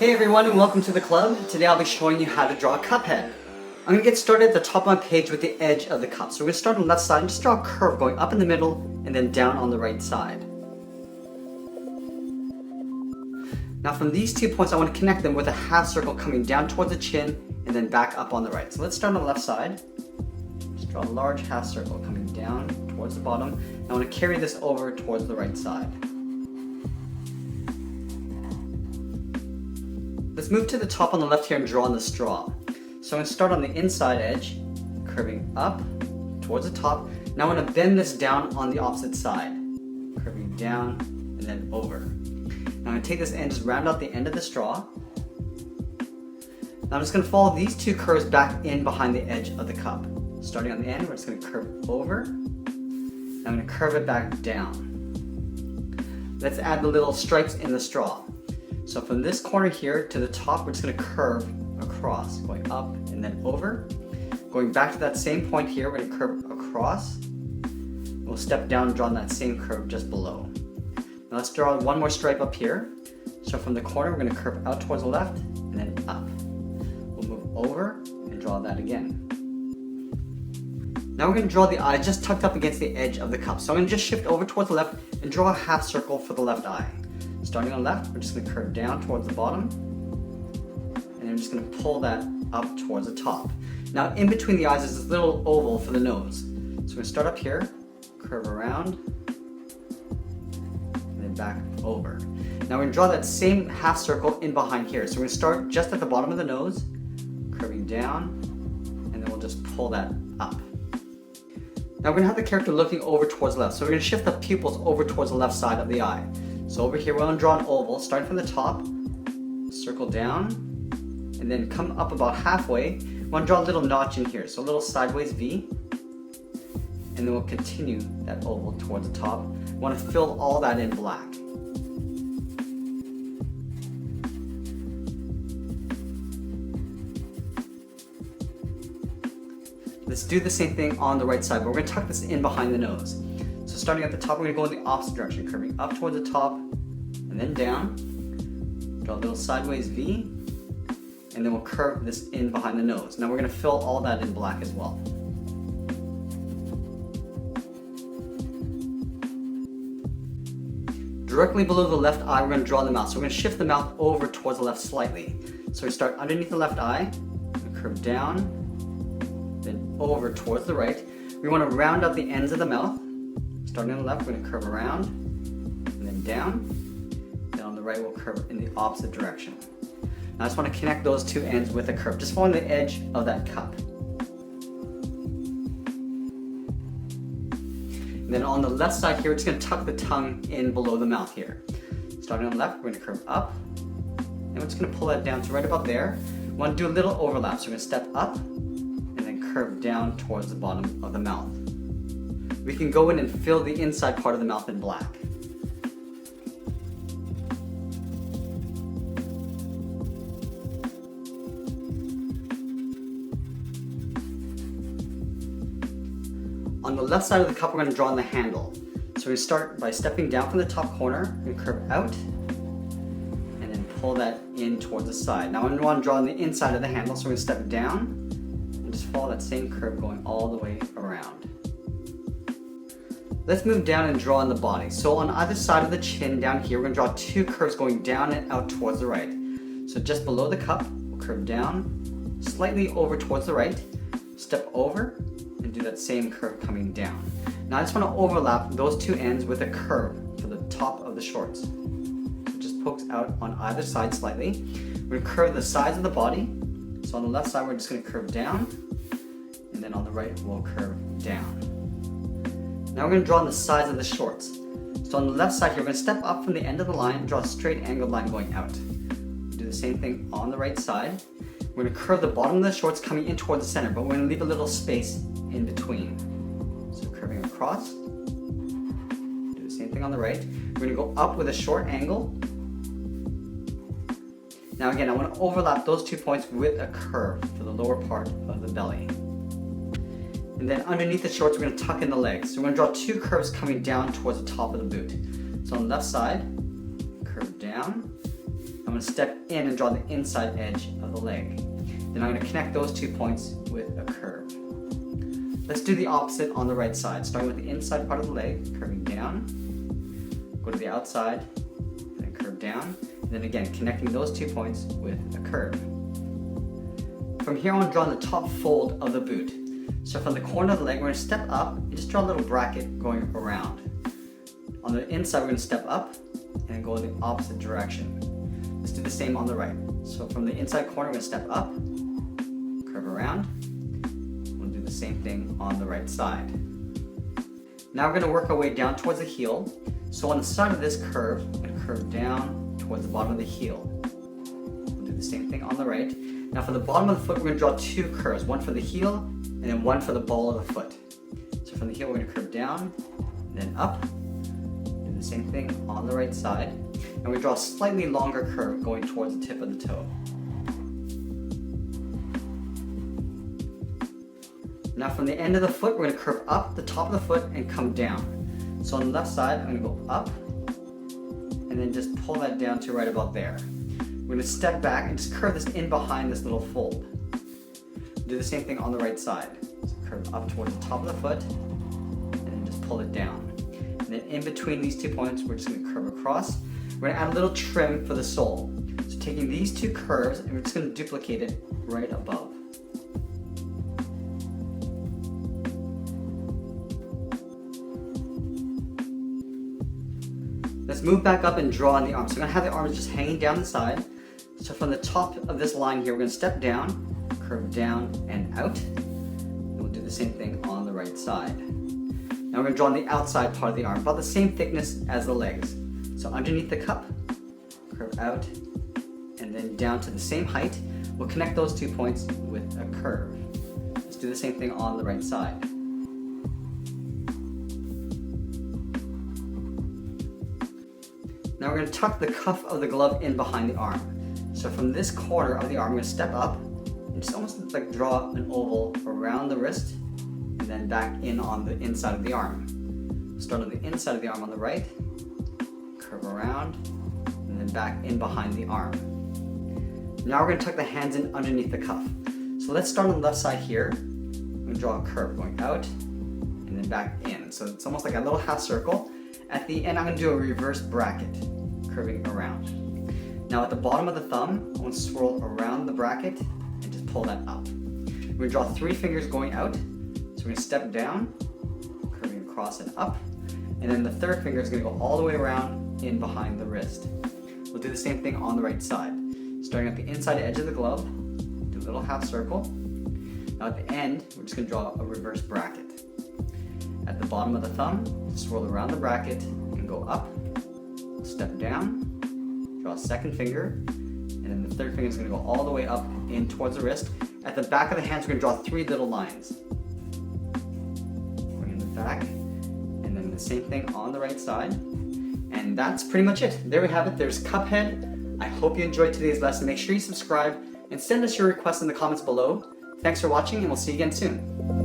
Hey everyone and welcome to the club. Today I'll be showing you how to draw a Cuphead. I'm going to get started at the top of my page with the edge of the cup. So we're going to start on the left side and just draw a curve going up in the middle and then down on the right side. Now from these 2 points I want to connect them with a half circle coming down towards the chin and then back up on the right. So let's start on the left side. Just draw a large half circle coming down towards the bottom. And I want to carry this over towards the right side. Let's move to the top on the left here and draw on the straw. So I'm going to start on the inside edge, curving up towards the top. Now I'm going to bend this down on the opposite side, curving down and then over. Now I'm going to take this end, just round out the end of the straw. Now I'm just going to follow these two curves back in behind the edge of the cup. Starting on the end, we're just going to curve over. Now I'm going to curve it back down. Let's add the little stripes in the straw. So from this corner here to the top, we're just going to curve across, going up and then over. Going back to that same point here, we're going to curve across. We'll step down and draw that same curve just below. Now let's draw one more stripe up here. So from the corner, we're going to curve out towards the left and then up. We'll move over and draw that again. Now we're going to draw the eye just tucked up against the edge of the cup. So I'm going to just shift over towards the left and draw a half circle for the left eye. Starting on the left, we're just going to curve down towards the bottom, and then we're just going to pull that up towards the top. Now in between the eyes is this little oval for the nose. So we're going to start up here, curve around, and then back over. Now we're going to draw that same half circle in behind here. So we're going to start just at the bottom of the nose, curving down, and then we'll just pull that up. Now we're going to have the character looking over towards the left. So we're going to shift the pupils over towards the left side of the eye. So over here we're going to draw an oval, starting from the top, circle down, and then come up about halfway. We want to draw a little notch in here, so a little sideways V, and then we'll continue that oval towards the top. We want to fill all that in black. Let's do the same thing on the right side, but we're going to tuck this in behind the nose. So starting at the top, we're going to go in the opposite direction, curving up towards the top, and then down. Draw a little sideways V, and then we'll curve this in behind the nose. Now we're going to fill all that in black as well. Directly below the left eye, we're going to draw the mouth. So we're going to shift the mouth over towards the left slightly. So we start underneath the left eye, curve down, then over towards the right. We want to round out the ends of the mouth. Starting on the left, we're going to curve around, and then down. Then on the right, we'll curve in the opposite direction. Now I just want to connect those two ends with a curve, just following the edge of that cup. And then on the left side here, we're just going to tuck the tongue in below the mouth here. Starting on the left, we're going to curve up, and we're just going to pull that down to right about there. We want to do a little overlap, so we're going to step up, and then curve down towards the bottom of the mouth. We can go in and fill the inside part of the mouth in black. On the left side of the cup, we're going to draw on the handle. So we're going to start by stepping down from the top corner, we're going to curve out, and then pull that in towards the side. Now we want to draw on the inside of the handle, so we're going to step down, and just follow that same curve going all the way around. Let's move down and draw on the body. So on either side of the chin down here, we're going to draw two curves going down and out towards the right. So just below the cup, we'll curve down, slightly over towards the right, step over, and do that same curve coming down. Now I just want to overlap those two ends with a curve for the top of the shorts. So it just pokes out on either side slightly. We're going to curve the sides of the body. So on the left side, we're just going to curve down, and then on the right, we'll curve down. Now we're going to draw on the sides of the shorts. So on the left side here, we're going to step up from the end of the line and draw a straight angled line going out. Do the same thing on the right side. We're going to curve the bottom of the shorts coming in toward the center, but we're going to leave a little space in between. So curving across. Do the same thing on the right. We're going to go up with a short angle. Now again, I want to overlap those 2 points with a curve for the lower part of the belly. And then underneath the shorts, we're going to tuck in the legs. So we're going to draw two curves coming down towards the top of the boot. So on the left side, curve down, I'm going to step in and draw the inside edge of the leg. Then I'm going to connect those 2 points with a curve. Let's do the opposite on the right side, starting with the inside part of the leg, curving down, go to the outside, and then curve down, and then again connecting those 2 points with a curve. From here on, draw the top fold of the boot. So from the corner of the leg, we're going to step up and just draw a little bracket going around. On the inside, we're going to step up and go in the opposite direction. Let's do the same on the right. So from the inside corner, we're going to step up, curve around. We'll do the same thing on the right side. Now we're going to work our way down towards the heel. So on the side of this curve, we're going to curve down towards the bottom of the heel. We'll do the same thing on the right. Now for the bottom of the foot, we're going to draw 2 curves, one for the heel and then one for the ball of the foot. So from the heel, we're going to curve down and then up. Do the same thing on the right side. And we draw a slightly longer curve going towards the tip of the toe. Now from the end of the foot, we're going to curve up the top of the foot and come down. So on the left side, I'm going to go up and then just pull that down to right about there. We're going to step back and just curve this in behind this little fold. Do the same thing on the right side. So curve up towards the top of the foot and then just pull it down. And then in between these 2 points, we're just going to curve across. We're going to add a little trim for the sole. So taking these 2 curves and we're just going to duplicate it right above. Let's move back up and draw on the arm. So we're going to have the arms just hanging down the side. So from the top of this line here, we're going to step down, curve down and out. And we'll do the same thing on the right side. Now we're going to draw on the outside part of the arm, about the same thickness as the legs. So underneath the cup, curve out, and then down to the same height. We'll connect those 2 points with a curve. Let's do the same thing on the right side. Now we're going to tuck the cuff of the glove in behind the arm. So from this corner of the arm, we're going to step up and just almost like draw an oval around the wrist and then back in on the inside of the arm. Start on the inside of the arm on the right, curve around, and then back in behind the arm. Now we're going to tuck the hands in underneath the cuff. So let's start on the left side here. I'm going to draw a curve going out and then back in. So it's almost like a little half circle. At the end, I'm going to do a reverse bracket, curving around. Now at the bottom of the thumb, I'm going to swirl around the bracket and just pull that up. We're going to draw 3 fingers going out. So we're going to step down, curving across and up. And then the 3rd finger is going to go all the way around in behind the wrist. We'll do the same thing on the right side. Starting at the inside edge of the glove, do a little half circle. Now at the end, we're just going to draw a reverse bracket. At the bottom of the thumb, swirl around the bracket and go up, step down, draw a 2nd finger, and then the 3rd finger is going to go all the way up in towards the wrist. At the back of the hands, we're going to draw 3 little lines. Going in the back, and then the same thing on the right side. And that's pretty much it. There we have it. There's Cuphead. I hope you enjoyed today's lesson. Make sure you subscribe and send us your requests in the comments below. Thanks for watching, and we'll see you again soon.